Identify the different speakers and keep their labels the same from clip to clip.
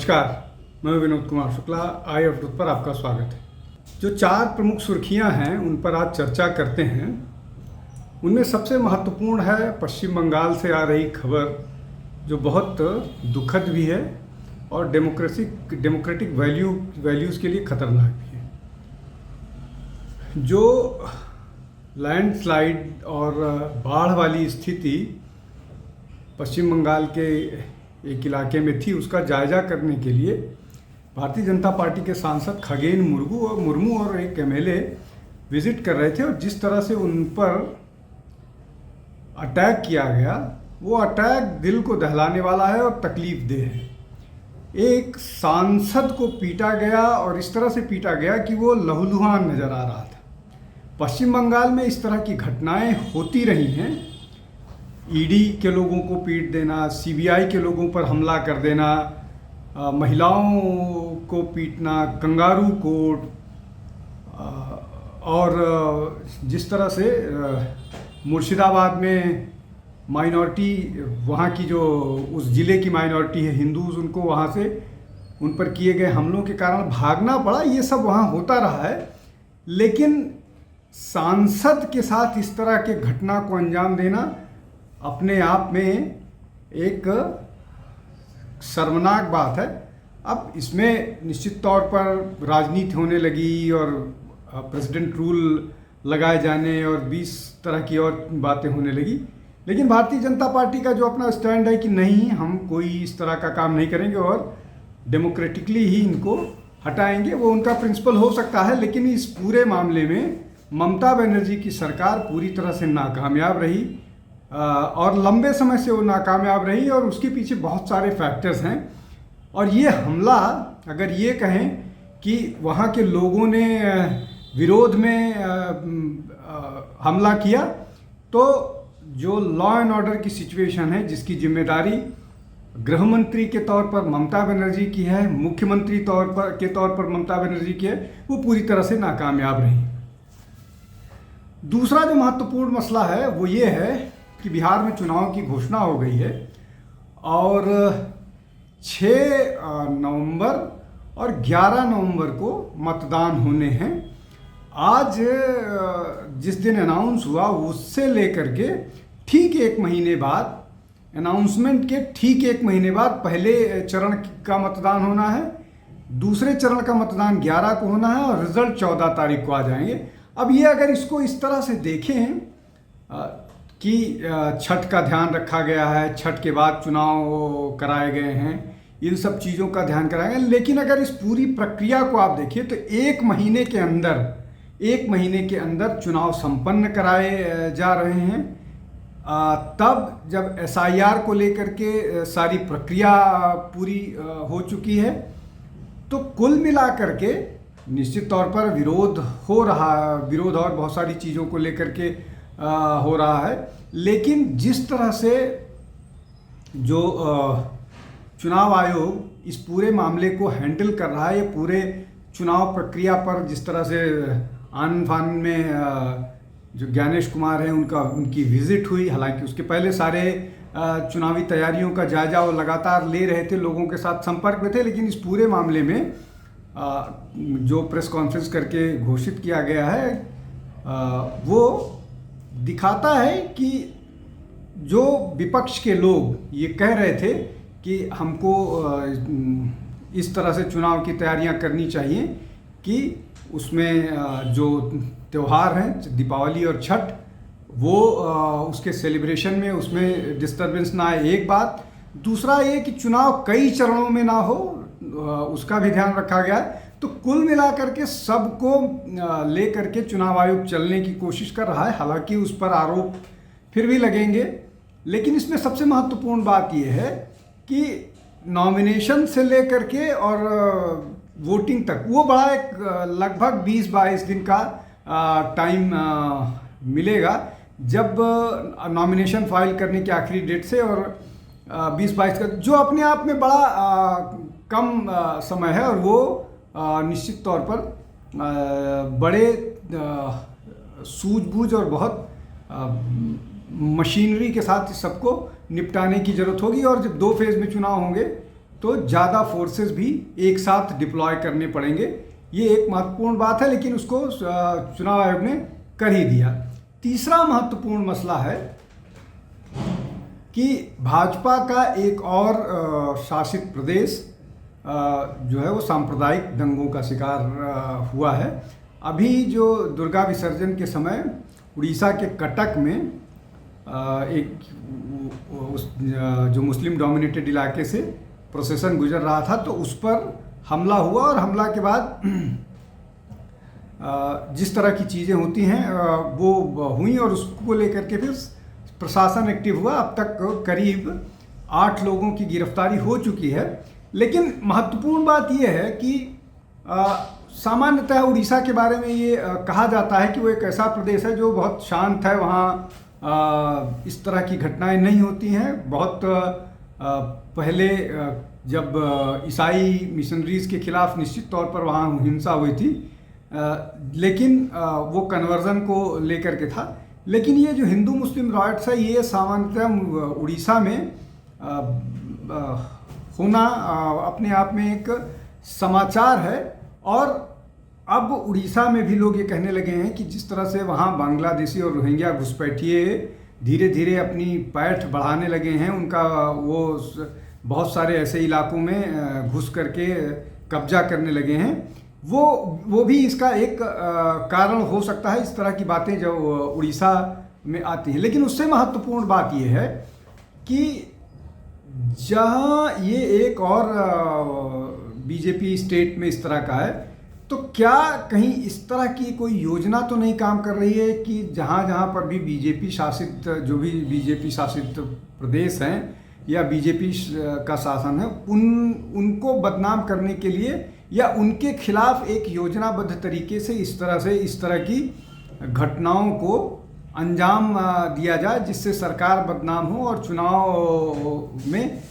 Speaker 1: नमस्कार, मैं विनोद कुमार शुक्ला, आई अवधूत पर आपका स्वागत है। जो 4 प्रमुख सुर्खियां हैं उन पर आज चर्चा करते हैं। उनमें सबसे महत्वपूर्ण है पश्चिम बंगाल से आ रही खबर, जो बहुत दुखद भी है और डेमोक्रेटिक वैल्यूज़ के लिए खतरनाक भी है। जो लैंडस्लाइड और बाढ़ वाली स्थिति पश्चिम बंगाल के एक इलाके में थी, उसका जायजा करने के लिए भारतीय जनता पार्टी के सांसद खगेन मुर्मू और एक एमएलए विजिट कर रहे थे, और जिस तरह से उन पर अटैक किया गया, वो अटैक दिल को दहलाने वाला है और तकलीफ देह है। एक सांसद को पीटा गया और इस तरह से पीटा गया कि वो लहूलुहान नजर आ रहा था। पश्चिम बंगाल में इस तरह की घटनाएं होती रही हैं। ईडी के लोगों को पीट देना, सीबीआई के लोगों पर हमला कर देना, महिलाओं को पीटना, कंगारू कोर्ट, और जिस तरह से मुर्शिदाबाद में माइनॉरिटी, वहाँ की जो उस ज़िले की माइनॉरिटी है हिंदूज़, उनको वहाँ से उन पर किए गए हमलों के कारण भागना पड़ा। ये सब वहाँ होता रहा है, लेकिन सांसद के साथ इस तरह के घटना को अंजाम देना अपने आप में एक शर्मनाक बात है। अब इसमें निश्चित तौर पर राजनीति होने लगी और प्रेसिडेंट रूल लगाए जाने और 20 तरह की और बातें होने लगी, लेकिन भारतीय जनता पार्टी का जो अपना स्टैंड है कि नहीं, हम कोई इस तरह का काम नहीं करेंगे और डेमोक्रेटिकली ही इनको हटाएंगे, वो उनका प्रिंसिपल हो सकता है। लेकिन इस पूरे मामले में ममता बनर्जी की सरकार पूरी तरह से नाकामयाब रही, और लंबे समय से वो नाकामयाब रही, और उसके पीछे बहुत सारे फैक्टर्स हैं। और ये हमला, अगर ये कहें कि वहाँ के लोगों ने विरोध में हमला किया, तो जो लॉ एंड ऑर्डर की सिचुएशन है, जिसकी जिम्मेदारी गृह मंत्री के तौर पर ममता बनर्जी की है, मुख्यमंत्री के तौर पर ममता बनर्जी की है, वो पूरी तरह से नाकामयाब रही। दूसरा जो महत्वपूर्ण मसला है वो ये है कि बिहार में चुनाव की घोषणा हो गई है, और 6 नवंबर और 11 नवंबर को मतदान होने हैं। आज जिस दिन अनाउंस हुआ, उससे लेकर के ठीक 1 महीने बाद, अनाउंसमेंट के ठीक 1 महीने बाद पहले चरण का मतदान होना है, दूसरे चरण का मतदान 11 को होना है, और रिजल्ट 14 तारीख को आ जाएंगे। अब ये अगर इसको इस तरह से देखें कि छठ का ध्यान रखा गया है, छठ के बाद चुनाव कराए गए हैं, इन सब चीज़ों का ध्यान कराया गया, लेकिन अगर इस पूरी प्रक्रिया को आप देखिए तो 1 महीने के अंदर चुनाव संपन्न कराए जा रहे हैं। तब जब एसआईआर को लेकर के सारी प्रक्रिया पूरी हो चुकी है, तो कुल मिलाकर के निश्चित तौर पर विरोध और बहुत सारी चीज़ों को लेकर के हो रहा है। लेकिन जिस तरह से जो चुनाव आयोग इस पूरे मामले को हैंडल कर रहा है, ये पूरे चुनाव प्रक्रिया पर जिस तरह से आनन फानन में जो ज्ञानेश कुमार हैं उनकी विजिट हुई, हालांकि उसके पहले सारे चुनावी तैयारियों का जायजा वो लगातार ले रहे थे, लोगों के साथ संपर्क में थे, लेकिन इस पूरे मामले में जो प्रेस कॉन्फ्रेंस करके घोषित किया गया है, वो दिखाता है कि जो विपक्ष के लोग ये कह रहे थे कि हमको इस तरह से चुनाव की तैयारियां करनी चाहिए कि उसमें जो त्यौहार हैं दीपावली और छठ, वो उसके सेलिब्रेशन में उसमें डिस्टर्बेंस ना आए, एक बात। दूसरा ये कि चुनाव कई चरणों में ना हो, उसका भी ध्यान रखा गया है। तो कुल मिलाकर के सबको लेकर के चुनाव आयोग चलने की कोशिश कर रहा है। हालांकि उस पर आरोप फिर भी लगेंगे, लेकिन इसमें सबसे महत्वपूर्ण बात यह है कि नॉमिनेशन से लेकर के और वोटिंग तक वो बड़ा एक लगभग 20-22 दिन का टाइम मिलेगा, जब नॉमिनेशन फाइल करने की आखिरी डेट से, और 20-22 का जो अपने आप में बड़ा कम समय है, और वो निश्चित तौर पर बड़े सूझबूझ और बहुत मशीनरी के साथ सबको निपटाने की ज़रूरत होगी। और जब 2 फेज़ में चुनाव होंगे तो ज़्यादा फोर्सेस भी एक साथ डिप्लॉय करने पड़ेंगे। ये एक महत्वपूर्ण बात है, लेकिन उसको चुनाव आयोग ने कर ही दिया। तीसरा महत्वपूर्ण मसला है कि भाजपा का एक और शासित प्रदेश जो है वो सांप्रदायिक दंगों का शिकार हुआ है। अभी जो दुर्गा विसर्जन के समय उड़ीसा के कटक में एक जो मुस्लिम डोमिनेटेड इलाके से प्रोसेसन गुजर रहा था, तो उस पर हमला हुआ और हमला के बाद जिस तरह की चीज़ें होती हैं वो हुई और उसको लेकर के फिर प्रशासन एक्टिव हुआ। अब तक करीब 8 लोगों की गिरफ्तारी हो चुकी है। लेकिन महत्वपूर्ण बात यह है कि सामान्यतः उड़ीसा के बारे में ये कहा जाता है कि वो एक ऐसा प्रदेश है जो बहुत शांत है, वहाँ इस तरह की घटनाएं नहीं होती हैं। बहुत पहले जब ईसाई मिशनरीज के खिलाफ निश्चित तौर पर वहाँ हिंसा हुई थी, लेकिन वो कन्वर्जन को लेकर के था। लेकिन ये जो हिंदू मुस्लिम रॉयट्स है, ये सामान्यतः उड़ीसा में होना अपने आप में एक समाचार है। और अब उड़ीसा में भी लोग ये कहने लगे हैं कि जिस तरह से वहाँ बांग्लादेशी और रोहिंग्या घुसपैठिए धीरे धीरे अपनी पैठ बढ़ाने लगे हैं, उनका वो बहुत सारे ऐसे इलाकों में घुस करके कब्जा करने लगे हैं, वो भी इसका एक कारण हो सकता है। इस तरह की बातें जो उड़ीसा में आती हैं। लेकिन उससे महत्वपूर्ण बात यह है कि जहाँ ये एक और बीजेपी स्टेट में इस तरह का है, तो क्या कहीं इस तरह की कोई योजना तो नहीं काम कर रही है कि जहाँ जहाँ पर भी बीजेपी शासित, जो भी बीजेपी शासित प्रदेश हैं या बीजेपी का शासन है, उनको बदनाम करने के लिए या उनके खिलाफ एक योजनाबद्ध तरीके से इस तरह की घटनाओं को अंजाम दिया जाए, जिससे सरकार बदनाम हो और चुनाव में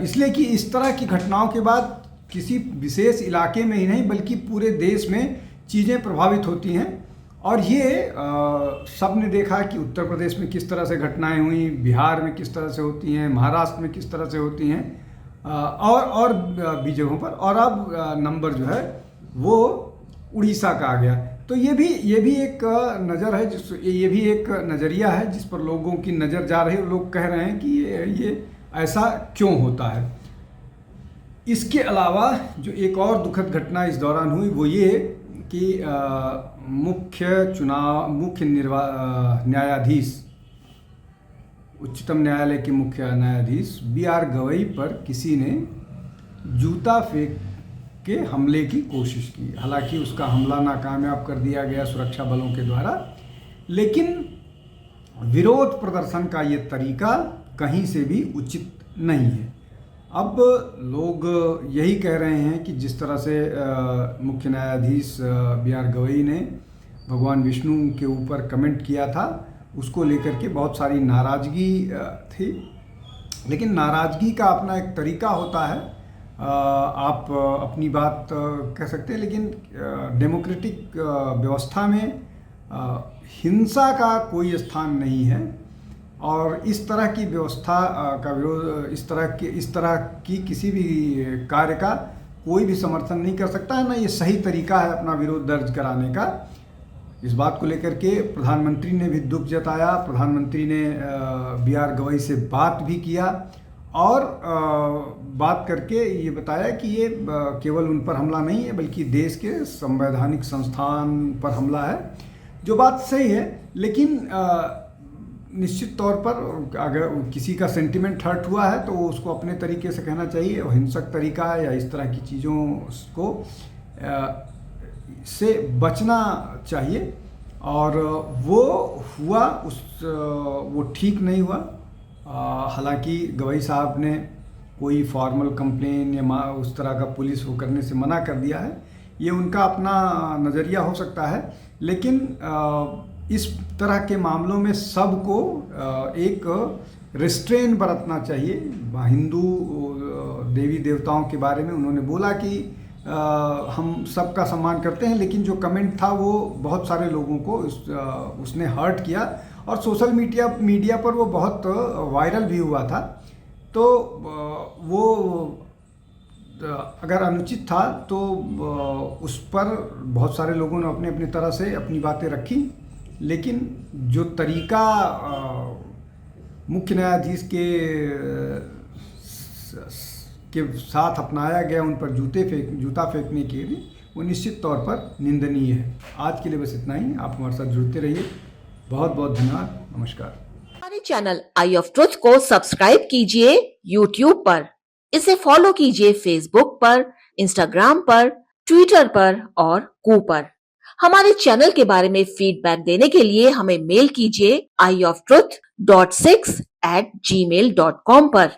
Speaker 1: इसलिए कि इस तरह की घटनाओं के बाद किसी विशेष इलाके में ही नहीं बल्कि पूरे देश में चीज़ें प्रभावित होती हैं। और ये सब ने देखा कि उत्तर प्रदेश में किस तरह से घटनाएं हुई, बिहार में किस तरह से होती हैं, महाराष्ट्र में किस तरह से होती हैं, और भी जगहों पर। और अब नंबर जो है वो उड़ीसा का आ गया। तो ये भी एक नज़र है, ये भी एक नज़रिया है जिस पर लोगों की नज़र जा रही है। लोग कह रहे हैं कि ये ऐसा क्यों होता है। इसके अलावा जो एक और दुखद घटना इस दौरान हुई वो ये कि मुख्य न्यायाधीश, उच्चतम न्यायालय के मुख्य न्यायाधीश BR गवई पर किसी ने जूता फेंक के हमले की कोशिश की। हालांकि उसका हमला नाकामयाब कर दिया गया सुरक्षा बलों के द्वारा, लेकिन विरोध प्रदर्शन का ये तरीका कहीं से भी उचित नहीं है। अब लोग यही कह रहे हैं कि जिस तरह से मुख्य न्यायाधीश BR गवई ने भगवान विष्णु के ऊपर कमेंट किया था, उसको लेकर के बहुत सारी नाराज़गी थी। लेकिन नाराज़गी का अपना एक तरीका होता है, आप अपनी बात कह सकते हैं, लेकिन डेमोक्रेटिक व्यवस्था में हिंसा का कोई स्थान नहीं है। और इस तरह की व्यवस्था का विरोध, इस तरह की किसी भी कार्य का कोई भी समर्थन नहीं कर सकता है, ना ये सही तरीका है अपना विरोध दर्ज कराने का। इस बात को लेकर के प्रधानमंत्री ने भी दुख जताया। प्रधानमंत्री ने BR गवई से बात भी किया और बात करके ये बताया कि ये केवल उन पर हमला नहीं है बल्कि देश के संवैधानिक संस्थान पर हमला है, जो बात सही है। लेकिन निश्चित तौर पर अगर किसी का सेंटिमेंट हर्ट हुआ है तो उसको अपने तरीके से कहना चाहिए। हिंसक तरीका है या इस तरह की चीज़ों को से बचना चाहिए। और वो हुआ, वो ठीक नहीं हुआ। हालांकि गवई साहब ने कोई फॉर्मल कंप्लेन या उस तरह का पुलिस वो करने से मना कर दिया है, ये उनका अपना नज़रिया हो सकता है। लेकिन इस तरह के मामलों में सबको एक रिस्ट्रेन बरतना चाहिए। हिंदू देवी देवताओं के बारे में उन्होंने बोला कि हम सबका सम्मान करते हैं, लेकिन जो कमेंट था वो बहुत सारे लोगों को उसने हर्ट किया और सोशल मीडिया पर वो बहुत वायरल भी हुआ था। तो वो अगर अनुचित था तो उस पर बहुत सारे लोगों ने अपने अपनी तरह से अपनी बातें रखी, लेकिन जो तरीका मुख्य न्यायाधीश के साथ अपनाया गया उन पर जूता फेंकने के लिए, वो निश्चित तौर पर निंदनीय है। आज के लिए बस इतना ही। आप हमारे साथ जुड़ते रहिए। बहुत बहुत धन्यवाद। नमस्कार।
Speaker 2: हमारे चैनल आई ऑफ ट्रुथ को सब्सक्राइब कीजिए यूट्यूब पर, इसे फॉलो कीजिए फेसबुक पर, इंस्टाग्राम पर, ट्विटर पर और कू पर। हमारे चैनल के बारे में फीडबैक देने के लिए हमें मेल कीजिए ioftruth.6@gmail.com पर।